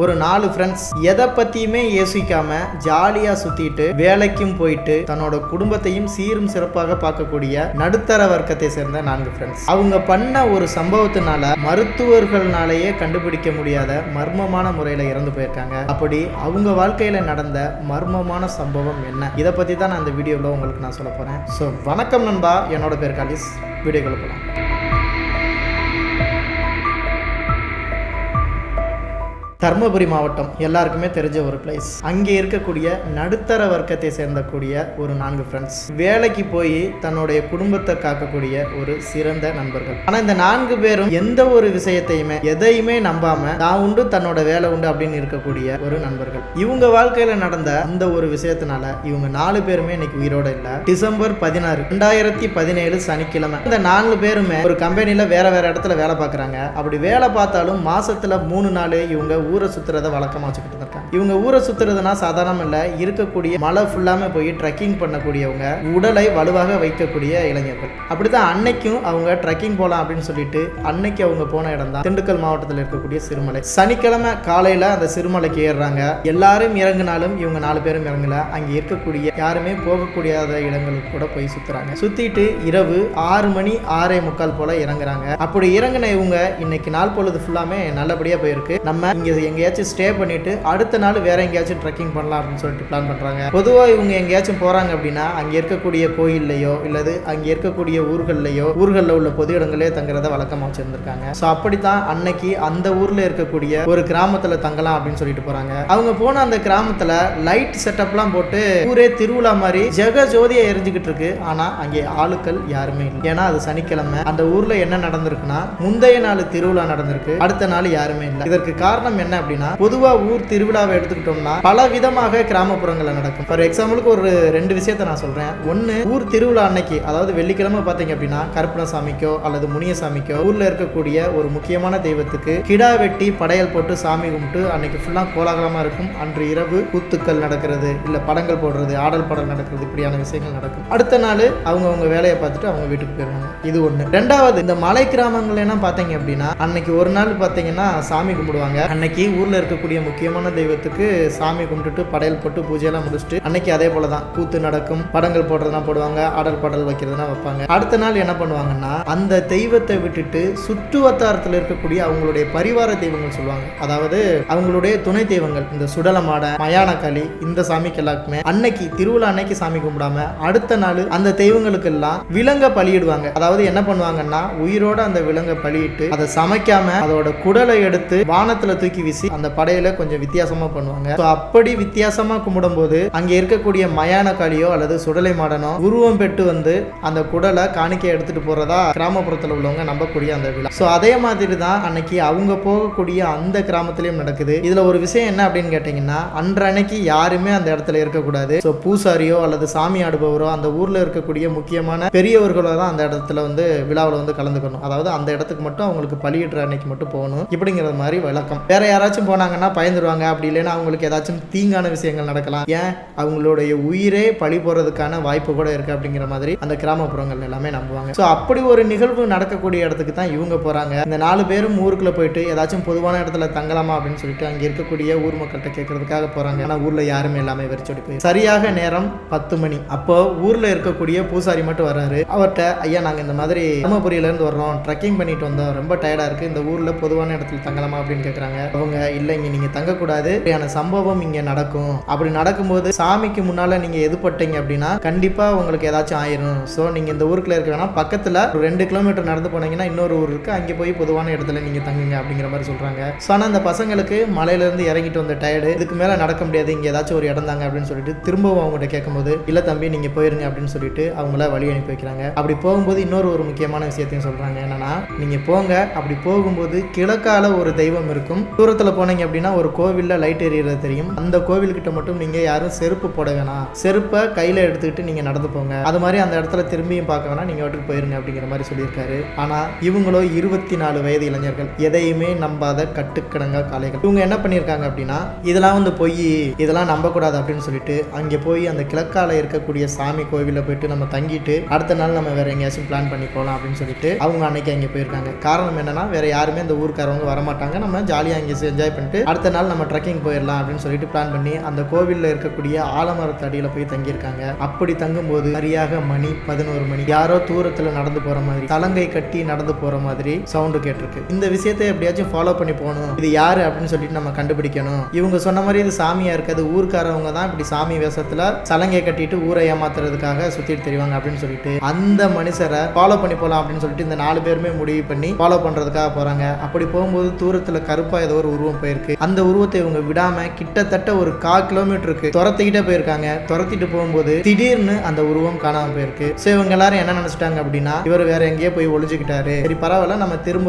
ஒரு 4 ஃப்ரெண்ட்ஸ் எதை பத்தியுமே யோசிக்காம ஜாலியா சுத்திட்டு வேலைக்கும் போயிட்டு தன்னோட குடும்பத்தையும் சீரும் சிறப்பாக பார்க்கக்கூடிய நடுத்தர வர்க்கத்தை சேர்ந்த 4 ஃப்ரெண்ட்ஸ். அவங்க பண்ண ஒரு சம்பவத்தினால மருத்துவர்களாலேயே கண்டுபிடிக்க முடியாத மர்மமான முறையில இறந்து போயிருக்காங்க. அப்படி அவங்க வாழ்க்கையில நடந்த மர்மமான சம்பவம் என்ன, இதை பத்தி தான் நான் இந்த வீடியோவில் உங்களுக்கு நான் சொல்ல போறேன். ஸோ வணக்கம் நண்பா, என்னோட பேர் காலிஸ். வீடியோக்குள்ள போகலாம். தர்மபுரி மாவட்டம் எல்லாருக்குமே தெரிஞ்ச ஒரு பிளேஸ். அங்கே இருக்கக்கூடிய நடுத்தர வர்க்கத்தை சேர்ந்தக்கூடிய ஒரு 4 ஃப்ரெண்ட்ஸ் வேலைக்கு போய் தன்னுடைய குடும்பத்தை காக்கக்கூடிய ஒரு சிறந்த நண்பர்கள். ஆனா இந்த 4 பேரும் எந்த ஒரு விஷயத்தையுமே எதையுமே நம்பாம நான் உண்டு தன்னோட வேலை உண்டு அப்படின்னு இருக்கக்கூடிய ஒரு நண்பர்கள். இவங்க வாழ்க்கையில நடந்த அந்த ஒரு விஷயத்தினால இவங்க 4 பேருமே இன்னைக்கு உயிரோட இல்ல. டிசம்பர் 16, 2017 சனிக்கிழமை இந்த 4 பேருமே ஒரு கம்பெனில வேற இடத்துல வேலை பார்க்குறாங்க. அப்படி வேலை பார்த்தாலும் மாசத்துல 3 நாள் இவங்க ஊரை சுத்துறத வழக்கமா வச்சுக்கிட்டு இருக்காங்க. இவங்க ஊரை சுத்துறதுனா சாதாரணம் இல்ல, இருக்கக்கூடிய மலை ஃபுல்லாமே போய் ட்ரெக்கிங் பண்ணக்கூடியவங்க, உடலை வலுவாக வைக்கக்கூடிய இளைஞர்கள். அப்படித்தான் அன்னைக்கும் அவங்க ட்ரெக்கிங் போலாம் அப்படின்னு சொல்லிட்டு அன்னைக்கு அவங்க போன இடம் தான் திண்டுக்கல் மாவட்டத்தில் இருக்கக்கூடிய சிறுமலை. சனிக்கிழமை காலையில அந்த சிறுமலைக்கு ஏறுறாங்க. எல்லாரும் இறங்கினாலும் இவங்க 4 பேரும் இறங்கல. அங்க இருக்கக்கூடிய யாருமே போகக்கூடிய இடங்களுக்கு கூட போய் சுத்துறாங்க. சுத்திட்டு இரவு 6 மணி 6:45 போல இறங்குறாங்க. அப்படி இறங்கின இவங்க இன்னைக்கு நாள் பொழுது ஃபுல்லாமே நல்லபடியா போயிருக்கு. நம்ம இங்க எங்கேயாச்சும் ஸ்டே பண்ணிட்டு அடுத்த நாள் வேற எங்கேயாச்சும் ட்ரெக்கிங் பண்ணலாம் அப்படின்னு சொல்லிட்டு பிளான் பண்றாங்க. பொதுவாக இவங்க எங்கேயாச்சும் போறாங்க அப்படின்னா அங்க இருக்கக்கூடிய கோயில்லையோ இல்லது அங்க இருக்கக்கூடிய ஊர்களில் உள்ள பொது இடங்களே தங்குறத வழக்கமா வச்சிருந்திருக்காங்க. ஸோ அப்படித்தான் அன்னைக்கு அந்த ஊர்ல இருக்கக்கூடிய ஒரு கிராமத்துல தங்கலாம் அப்படின்னு சொல்லிட்டு போறாங்க. அவங்க போன அந்த கிராமத்துல லைட் செட்டப்லாம் போட்டு ஊரே திருவிழா மாதிரி ஜெக ஜோதியா எரிஞ்சுக்கிட்டு இருக்கு. ஆனா அங்கே ஆளுக்கள் யாருமே இல்லை. ஏன்னா அது சனிக்கிழமை. அந்த ஊர்ல என்ன நடந்திருக்குன்னா முந்தைய நாள் திருவிழா நடந்திருக்கு, அடுத்த நாள் யாருமே இல்லை. இதற்கு காரணம் என்ன அப்படின்னா, பொதுவா ஊர் திருவிழாவை எடுத்துக்கிட்டோம்னா பல விதமாக கிராமப்புறங்கள்ல நடக்கும். ஃபார் எக்ஸாம்பிளுக்கு ஒரு 2 விஷயத்தை நான் சொல்றேன். ஒன்னு, ஊர் திருவிழா அன்னைக்கு, அதாவது வெள்ளிக்கிழமை பாத்தீங்க அப்படின்னா கருப்பணசாமிக்கோ அல்லது முனியசாமிக்கோ ஊர்ல இருக்கக்கூடிய ஒரு முக்கியமான தெய்வத்துக்கு கிடா வெட்டி படையல் போட்டு சாமி கும்பிட்டு அன்னைக்கு ஃபுல்லா கோலாகலமா இருக்கும். அன்று இரவு கூத்துக்கள் நடக்கிறது, இல்ல படங்கள் போடுறது, ஆடல் பாடல் நடக்கிறது, இப்படியான விஷயங்கள் நடக்கும். அடுத்த நாள் அவங்க வேலையை பார்த்துட்டு அவங்க வீட்டுக்கு போயிருவாங்க. இது ஒண்ணு. 2வது, இந்த மலை கிராமங்கள் என்ன பாத்தீங்க அப்படின்னா அன்னைக்கு ஒரு நாள் பாத்தீங்கன்னா சாமி கும்பிடுவாங்க. அன்னைக்கு ஊர்ல இருக்கக்கூடிய முக்கியமான தெய்வத்துக்கு சாமி கும்பிட்டுட்டு படையல் போட்டு பூஜையெல்லாம் முடிச்சுட்டு அன்னைக்கு அதே போலதான் கூத்து நடக்கும், படங்கள் போடுறதுனா போடுவாங்க, ஆடல் பாடல் வைக்கிறதுனா வைப்பாங்க. அடுத்த நாள் என்ன பண்ணுவாங்கன்னா அந்த தெய்வத்தை விட்டுட்டு சுற்று வட்டாரத்தில் இருக்கக்கூடிய அவங்களுடைய பரிவார தெய்வங்கள் சொல்லுவாங்க, அதாவது அவங்களுடைய துணை தெய்வங்கள், இந்த சுடலமாட, மயானக்காளி, இந்த சாமிக்கு எல்லாருக்குமே அன்னைக்கு திருவிழா அன்னைக்கு சாமி கும்பிடாம அடுத்த நாள் அந்த தெய்வங்களுக்கு எல்லாம் விலங்க பலியிடுவாங்க. அதாவது என்ன பண்ணுவாங்கன்னா உயிரோட அந்த விலங்கை பலியிட்டு அதை சமைக்காம அதோட குடலை எடுத்து வானத்துல தூக்கி வீசி அந்த படையில கொஞ்சம் வித்தியாசமா பண்ணுவாங்க. அப்படி வித்தியாசமா கும்பிடும் போது அங்க இருக்கக்கூடிய மயான காளியோ அல்லது சுடலை மாடனோ உருவம் பெற்று வந்து அந்த குடலை காணிக்கை எடுத்துட்டு போறதா கிராமப்புறத்துல உள்ளவங்க நம்பக்கூடிய அந்த விழா. சோ அதே மாதிரி தான் அன்னைக்கு அவங்க போகக்கூடிய அந்த கிராமத்திலயும் நடக்குது. இதுல ஒரு விஷயம் என்ன அப்படின்னு கேட்டீங்கன்னா, அன்றைக்கு யாருமே அந்த இடத்துல இருக்கக்கூடாது. ஸோ பூசாரியோ அல்லது சாமி ஆடுபவரோ அந்த ஊர்ல இருக்கக்கூடிய முக்கியமான பெரியவர்களோ தான் அந்த இடத்துல வந்து விழாவில் வந்து கலந்துக்கணும். அதாவது அந்த இடத்துக்கு மட்டும் அவங்களுக்கு பலியிடுற அன்னைக்கு மட்டும் போகணும். இப்படிங்கிற மாதிரி வழக்கம். வேற யாராச்சும் போனாங்கன்னா பயந்துருவாங்க. அப்படி இல்லைன்னா அவங்களுக்கு ஏதாச்சும் தீங்கான விஷயங்கள் நடக்கலாம், ஏன் அவங்களுடைய உயிரே பழி போறதுக்கான வாய்ப்பு கூட இருக்கு அப்படிங்கிற மாதிரி அந்த கிராமப்புறங்கள் எல்லாமே நம்புவாங்க. ஸோ அப்படி ஒரு நிகழ்வு நடக்கக்கூடிய இடத்துக்கு தான் இவங்க போறாங்க. இந்த 4 பேரும் ஊருக்குள்ள போயிட்டு ஏதாச்சும் பொதுவான இடத்துல தங்கலாமா அப்படின்னு சொல்லிட்டு அங்க இருக்கக்கூடிய ஊர் மக்கள்கிட்ட கேட்கறதுக்காக போறாங்க. ஆனா ஊர்ல யாருமே எல்லாமே வெறிச்சோடி போய் சரியாக நேரம் 10 மணி. அப்போ ஊர்ல இருக்கக்கூடிய பூசாரி மட்டும் வர்றாரு. அவர்கிட்ட, ஐயா நாங்க இந்த மாதிரி தர்மபுரியில இருந்து வர்றோம், ட்ரெக்கிங் பண்ணிட்டு வந்தோம், ரொம்ப டயர்டா இருக்கு, இந்த ஊர்ல பொதுவான இடத்துல தங்கலாமா அப்படின்னு கேட்கறாங்க. அவங்க, இல்லைங்க நீங்க தங்கக்கூடாது, சம்பவம் இங்க நடக்கும், அப்படி நடக்கும்போது சாமிக்கு முன்னால நீங்க எதுப்பட்டீங்க அப்படின்னா கண்டிப்பா உங்களுக்கு ஏதாச்சும் ஆயிரும். சோ நீங்க இந்த ஊருக்குள்ள இருக்க வேணா, பக்கத்துல ஒரு 2 கிலோமீட்டர் நடந்து போனீங்கன்னா இன்னொரு ஊர் இருக்கு, அங்கே போய் பொதுவான இடத்துல நீங்க தங்குங்க அப்படிங்கிற மாதிரி சொல்றாங்க. ஸோ ஆனால் அந்த பசங்களுக்கு மலையில இருந்து இறங்கிட்டு வந்த டயர்டு, இதுக்கு மேல நடக்க முடியாது, இங்க ஏதாச்சும் ஒரு இடம் தாங்க அப்படின்னு சொல்லிட்டு திரும்பவும் அவங்ககிட்ட கேட்கும்போது, இல்ல தம்பி நீங்க போயிருங்க அப்படின்னு சொல்லிட்டு அவங்கள வழி அனுப்பி வைக்கிறாங்க. அப்படி போகும்போது இன்னொரு முக்கியமான விஷயத்தையும் சொல்றாங்க. என்னன்னா, நீங்க போங்க, அப்படி போகும்போது கிழக்கால ஒரு தெய்வம் இருக்கும், தூரத்துல போனீங்க அப்படின்னா ஒரு கோவில்ல லைட் எரியறது தெரியும், அந்த கோவில்கிட்ட மட்டும் நீங்க யாரும் செருப்பு போட வேணாம், செருப்பை கையில எடுத்துக்கிட்டு நீங்க நடந்து போங்க, அது மாதிரி அந்த இடத்துல திரும்பியும் பார்க்க வேணாம், நீங்க வாட்டுக்கு போயிருங்க அப்படிங்கிற மாதிரி சொல்லியிருக்காரு. ஆனா இவங்களோ 24 வயது இளைஞர்கள், எதையுமே நம்பாத கட்டுக்கடங்கா காளைகள். இவங்க என்ன பண்ணியிருக்காங்க அப்படின்னா, இதெல்லாம் வந்து பொய், இதெல்லாம் நம்பக்கூடாது அப்படின்னு சொல்லிட்டு அங்கே போய் அந்த கிழக்கால இருக்கக்கூடிய சாமி கோவிலில் போயிட்டு நம்ம தங்கிட்டு அடுத்த நாள் நம்ம வேற எங்கேயாச்சும் பிளான் பண்ணி போகலாம் அப்படின்னு சொல்லிட்டு அவங்க அன்னைக்கு அங்கே போயிருக்காங்க. காரணம் என்னன்னா, வேற யாருமே அந்த ஊருக்காரவங்க வரமாட்டாங்க, நம்ம ஜாலியாக அங்கே ஆக்டிவிட்டிஸ் என்ஜாய் பண்ணிட்டு அடுத்த நாள் நம்ம ட்ரெக்கிங் போயிடலாம் அப்படின்னு சொல்லிட்டு பிளான் பண்ணி அந்த கோவிலில் இருக்கக்கூடிய ஆலமரத்து அடியில் போய் தங்கியிருக்காங்க. அப்படி தங்கும்போது சரியாக மணி 11 மணி யாரோ தூரத்தில் நடந்து போற மாதிரி தலங்கை கட்டி நடந்து போற மாதிரி சவுண்டு கேட்டிருக்கு. இந்த விஷயத்தை எப்படியாச்சும் ஃபாலோ பண்ணி போகணும், இது யாரு அப்படின்னு சொல்லிட்டு நம்ம கண்டுபிடிக்கணும். இவங்க சொன்ன மாதிரி இது சாமியா இருக்காது, ஊர்க்காரவங்க தான் இப்படி சாமி வேஷத்துல சலங்கை கட்டிட்டு ஊரை ஏமாத்துறதுக்காக சுத்திட்டு தெரிவாங்க அப்படின்னு சொல்லிட்டு அந்த மனுஷரை ஃபாலோ பண்ணி போகலாம் அப்படின்னு சொல்லிட்டு இந்த 4 பேருமே முடிவு பண்ணி ஃபாலோ பண்றதுக்காக போறாங்க. அப்படி போகும்போது தூரத்துல கருப்பா ஏதோ ஒரு உருவம் போயிருக்கு. அந்த உருவத்தை இவங்க விடாம கிட்டத்தட்ட ஒரு 1/4 கிலோமீட்டருக்கு துரத்திக்கிட்டே போயிருக்காங்க. துரத்திட்டு போகும்போது திடீர்னு அந்த உருவம் காணாம போயிருக்கு. ஸோ இவங்க எல்லாரும் என்ன நினைச்சிட்டாங்க அப்படின்னா இவர் வேற எங்கேயோ போய் ஒளிஞ்சுக்கிட்டாரு, சரி பரவாயில்ல நம்ம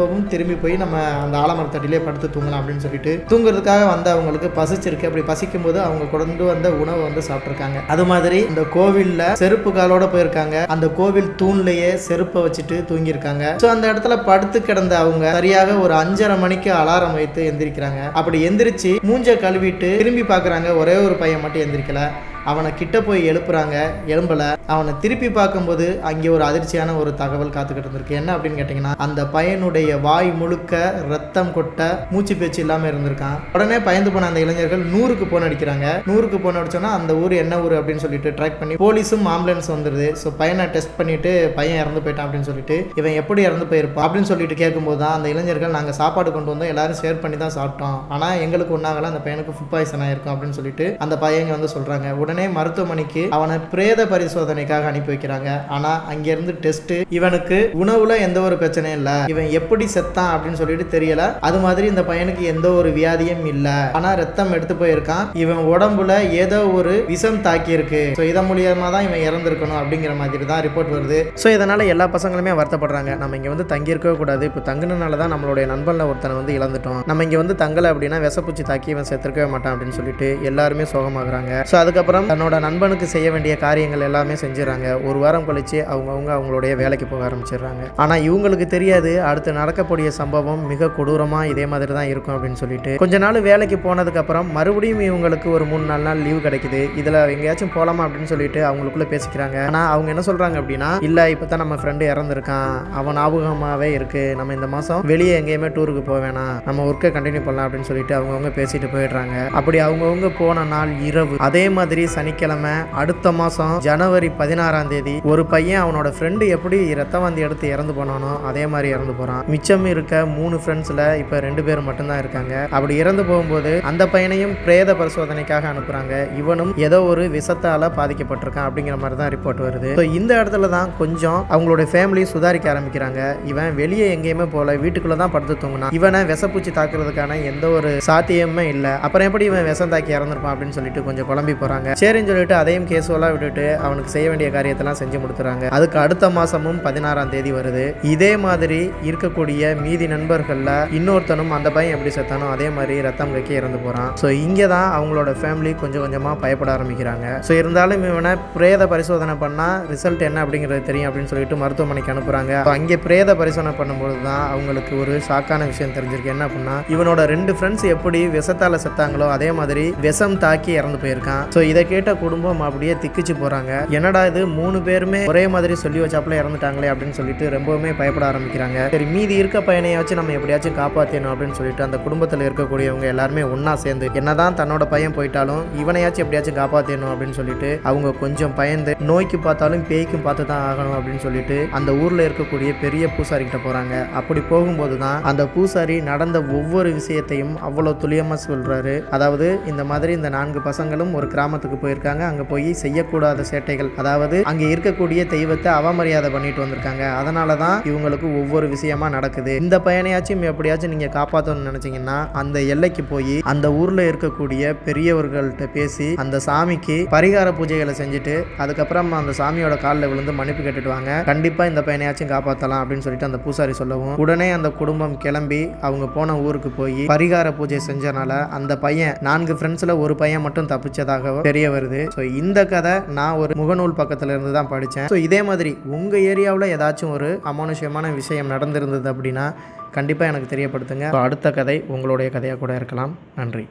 திரும்பி போய் நம்ம அந்த ஆலமரத்தடியிலே படுத்து தூங்கலாம் அப்படின்னு சொல்லிட்டு தூங்குறதுக்காக வந்து அவங்களுக்கு பசிச்சிருக்கு. அப்படி பசிக்கும் போது அவங்க கொண்டு வந்த உணவை வந்து சாப்பிட்டுருக்காங்க. அது மாதிரி இந்த கோவில்ல செருப்பு காலோட போயிருக்காங்க. அந்த கோவில் தூண்லயே செருப்பை வச்சுட்டு தூங்கியிருக்காங்க. ஸோ அந்த இடத்துல படுத்து கிடந்த அவங்க சரியாக ஒரு 5:30 மணிக்கு அலாரம் வைத்து எந்திரிக்கிறாங்க. அப்படி எந்திரிச்சு மூஞ்ச கழுவிட்டு திரும்பி பார்க்குறாங்க. ஒரே ஒரு பையன் மட்டும் எந்திரிக்கல. அவனை கிட்ட போய் எழுப்புறாங்க, எழும்பல. அவனை திருப்பி பார்க்கும்போது அங்கே ஒரு அதிர்ச்சியான ஒரு தகவல் காத்துக்கிட்டு இருந்திருக்கு. என்ன அப்படின்னு கேட்டிங்கன்னா அந்த பையனுடைய வாய் முழுக்க ரத்தம் கொட்ட மூச்சு பேச்சு இல்லாமல் இருந்திருக்கான். உடனே பயந்து போன அந்த இளைஞர்கள் 100க்கு போன் அடிக்கிறாங்க. 100க்கு போன் அடிச்சோன்னா அந்த ஊர் என்ன ஊர் அப்படின்னு சொல்லிட்டு ட்ராக் பண்ணி போலீஸும் ஆம்புலன்ஸ் வந்துருது. ஸோ பையனை டெஸ்ட் பண்ணிட்டு பையன் இறந்து போயிட்டான் அப்படின்னு சொல்லிட்டு இவன் எப்படி இறந்து போயிருப்பான் அப்படின்னு சொல்லிட்டு கேட்கும்போது தான் அந்த இளைஞர்கள் நாங்கள் சாப்பாடு கொண்டு வந்தோம், எல்லாரும் ஷேர் பண்ணி தான் சாப்பிட்டோம், ஆனால் எங்களுக்கு ஒன்றாகல, அந்த பையனுக்கு ஃபுட் பாய்சன் ஆயிருக்கும் அப்படின்னு சொல்லிட்டு அந்த பையங்க வந்து சொல்றாங்க. உடனே மருத்துவமனைக்கு அவனை பிரேத பரிசோதனைக்காக அனுப்பி வைக்கிறாங்க. ஆனா அங்கிருந்து டெஸ்ட் இவனுக்கு உணவுல எந்த ஒரு பிரச்சனையும் இல்ல, இவன் எப்படி செத்தான் அப்படின்னு சொல்லிட்டு தெரியல. அது மாதிரி இந்த பையனுக்கு எந்த ஒரு வியாதியும் இல்ல, ஆனா ரத்தம் எடுத்து போயிருக்கான். இவன் உடம்புல ஏதோ ஒரு விஷம் தாக்கி இருக்கு. ஸோ இதன் மூலியமா தான் இவன் இறந்திருக்கணும் அப்படிங்கிற மாதிரி தான் ரிப்போர்ட் வருது. ஸோ இதனால எல்லா பசங்களுமே வருத்தப்படுறாங்க. நம்ம இங்க வந்து தங்கி இருக்கவே கூடாது, இப்போ தங்கினால தான் நம்மளுடைய நண்பன்ல ஒருத்தனை வந்து இழந்துட்டோம், நம்ம இங்க வந்து தங்கலை அப்படின்னா விஷப்பூச்சி தாக்கி இவன் செத்துருக்கவே மாட்டான் அப்படின்னு சொல்லிட்டு எல்லாருமே சோகமாகறாங்க. ஸோ அதுக்கப்புறம் தன்னோட நண்பனுக்கு செய்ய வேண்டிய காரியங்கள் எல்லாமே செஞ்சிடறாங்க. ஒரு வாரம் கழிச்சு அவங்களுடைய வேலைக்கு போக ஆரம்பிச்சிடுறாங்க. ஆனால் இவங்களுக்கு தெரியாது அடுத்து நடக்கக்கூடிய சம்பவம் மிக கொடூரமாக இதே மாதிரி தான் இருக்கும் அப்படின்னு சொல்லிட்டு கொஞ்ச நாள் வேலைக்கு போனதுக்கு அப்புறம் மறுபடியும் இவங்களுக்கு ஒரு 3-4 நாள் லீவ் கிடைக்குது. இதில் எங்கேயாச்சும் போகலாமா அப்படின்னு சொல்லிட்டு அவங்களுக்குள்ள பேசிக்கிறாங்க. ஆனால் அவங்க என்ன சொல்றாங்க அப்படின்னா இல்லை இப்போ தான் நம்ம ஃப்ரெண்டு இறந்துருக்கான், அவன் ஞாபகமாகவே இருக்கு, நம்ம இந்த மாதம் வெளியே எங்கேயுமே டூருக்கு போக வேணாம், நம்ம ஒர்க்கை கண்டினியூ பண்ணலாம் அப்படின்னு சொல்லிட்டு அவங்கவுங்க பேசிட்டு போயிடுறாங்க. அப்படி அவங்கவுங்க போன நாள் இரவு அதே மாதிரி சனிக்கிழமை அடுத்த மாதம் ஜனவரி 16ஆம் தேதி ஒரு பையன் அவனோட ஃப்ரெண்டு எப்படி ரத்தவாந்தி எடுத்து இறந்து போனானோ அதே மாதிரி இறந்து போகிறான். மிச்சம் இருக்க 3 ஃப்ரெண்ட்ஸில் இப்போ 2 பேர் மட்டும்தான் இருக்காங்க. அப்படி இறந்து போகும்போது அந்த பையனையும் பிரேத பரிசோதனைக்காக அனுப்புகிறாங்க. இவனும் ஏதோ ஒரு விஷத்தால் பாதிக்கப்பட்டிருக்கான் அப்படிங்கிற மாதிரி தான் ரிப்போர்ட் வருது. ஸோ இந்த இடத்துல தான் கொஞ்சம் அவங்களுடைய ஃபேமிலி சுதாரிக்க ஆரம்பிக்கிறாங்க. இவன் வெளியே எங்கேயுமே போல, வீட்டுக்குள்ளே தான் படுத்து தூங்கினான், இவனை விஷப்பூச்சி தாக்குறதுக்கான எந்த ஒரு சாத்தியமே இல்லை, அப்புறம் எப்படி இவன் விஷம் தாக்கி இறந்துருப்பான் அப்படின்னு சொல்லிட்டு கொஞ்சம் குழம்பி போகிறாங்க. சரின்னு சொல்லிட்டு அதையும் கேஸுவலாக விட்டுட்டு அவனுக்கு செய்ய வேண்டிய காரியத்தெல்லாம் செஞ்சு முடித்துறாங்க. அதுக்கு அடுத்த மாதமும் 16ஆம் தேதி வருது. இதே மாதிரி இருக்கக்கூடிய மீதி நண்பர்களில் இன்னொருத்தனும் அந்த பையன் எப்படி செத்தானோ அதே மாதிரி ரத்தம் கக்கி இறந்து போகிறான். ஸோ இங்கே தான் அவங்களோட ஃபேமிலி கொஞ்சம் கொஞ்சமாக பயப்பட ஆரம்பிக்கிறாங்க. ஸோ இருந்தாலும் இவனை பிரேத பரிசோதனை பண்ணால் ரிசல்ட் என்ன அப்படிங்கிறது தெரியும் அப்படின்னு சொல்லிட்டு மருத்துவமனைக்கு அனுப்புகிறாங்க. அங்கே பிரேத பரிசோதனை பண்ணும்போது தான் அவங்களுக்கு ஒரு ஷாக்கான விஷயம் தெரிஞ்சிருக்கு. என்ன அப்படின்னா இவனோட 2 ஃப்ரெண்ட்ஸ் எப்படி விஷத்தால் செத்தாங்களோ அதே மாதிரி விஷம் தாக்கி இறந்து போயிருக்கான். ஸோ இதை கேட்ட குடும்பம் அப்படியே திக்கிச்சு போறாங்க. என்னடா இது 3 பேருமே ஒரே மாதிரி சொல்லி வச்சாப்புல இறந்துட்டாங்களே அப்படின்னு சொல்லிட்டு ரொம்பவுமே பயப்பட ஆரம்பிக்கிறாங்க. சரி மீதி இருக்க பையனைய வச்சு நம்ம எப்படியாச்சும் காப்பாற்றணும் அப்படின்னு சொல்லிட்டு அந்த குடும்பத்தில் இருக்கக்கூடியவங்க எல்லாருமே ஒன்னா சேர்ந்து என்னதான் தன்னோட பையன் போயிட்டாலும் இவனையாச்சும் எப்படியாச்சும் காப்பாற்றணும் அப்படின்னு சொல்லிட்டு அவங்க கொஞ்சம் பயந்து நோய்க்கு பார்த்தாலும் பேய்க்கும் பார்த்து தான் ஆகணும் அப்படின்னு சொல்லிட்டு அந்த ஊர்ல இருக்கக்கூடிய பெரிய பூசாரி கிட்ட போறாங்க. அப்படி போகும்போது தான் அந்த பூசாரி நடந்த ஒவ்வொரு விஷயத்தையும் அவ்வளவு துல்லியமா சொல்றாரு. அதாவது இந்த மாதிரி இந்த 4 பசங்களும் ஒரு கிராமத்துக்கு போயிருக்காங்க, அங்க போய் செய்யக்கூடாத சேட்டைகள், அதாவது அங்க இருக்கக்கூடிய தெய்வத்தை அவமரியாதை பண்ணிட்டு வந்திருக்காங்க, அதனால தான் இவங்களுக்கு ஒவ்வொரு விஷயமா நடக்குது. இந்த பையனையாச்சும் எப்படியாச்சும் நீங்க காப்பாற்றணும்னு நினைச்சீங்கன்னா அந்த எல்லைக்கு போய் அந்த ஊர்ல இருக்கக்கூடிய பெரியவர்கள்ட்ட பேசி அந்த சாமிக்கு பரிகார பூஜைகளை செஞ்சுட்டு அதுக்கப்புறம் அந்த சாமியோட காலில் விழுந்து மன்னிப்பு கேட்டுட்டு வாங்க, கண்டிப்பா இந்த பையனையாச்சும் காப்பாற்றலாம் அப்படின்னு சொல்லிட்டு அந்த பூசாரி சொல்லவும் உடனே அந்த குடும்பம் கிளம்பி அவங்க போன ஊருக்கு போய் பரிகார பூஜை செஞ்சனால அந்த பையன் 4 ஃப்ரெண்ட்ஸ்ல ஒரு பையன் மட்டும் தப்பிச்சதாக தெரிய வருது. ஸோ இந்த கதை நான் ஒரு முகநூல் பக்கத்துல இருந்து தான் படித்தேன். ஸோ இதே மாதிரி உங்க ஏரியாவில் ஏதாச்சும் ஒரு அமானுஷ்யமான விஷயம் நடந்திருந்தது அப்படின்னா கண்டிப்பாக எனக்கு தெரியப்படுத்துங்க. அடுத்த கதை உங்களுடைய கதையாக கூட இருக்கலாம். நன்றி.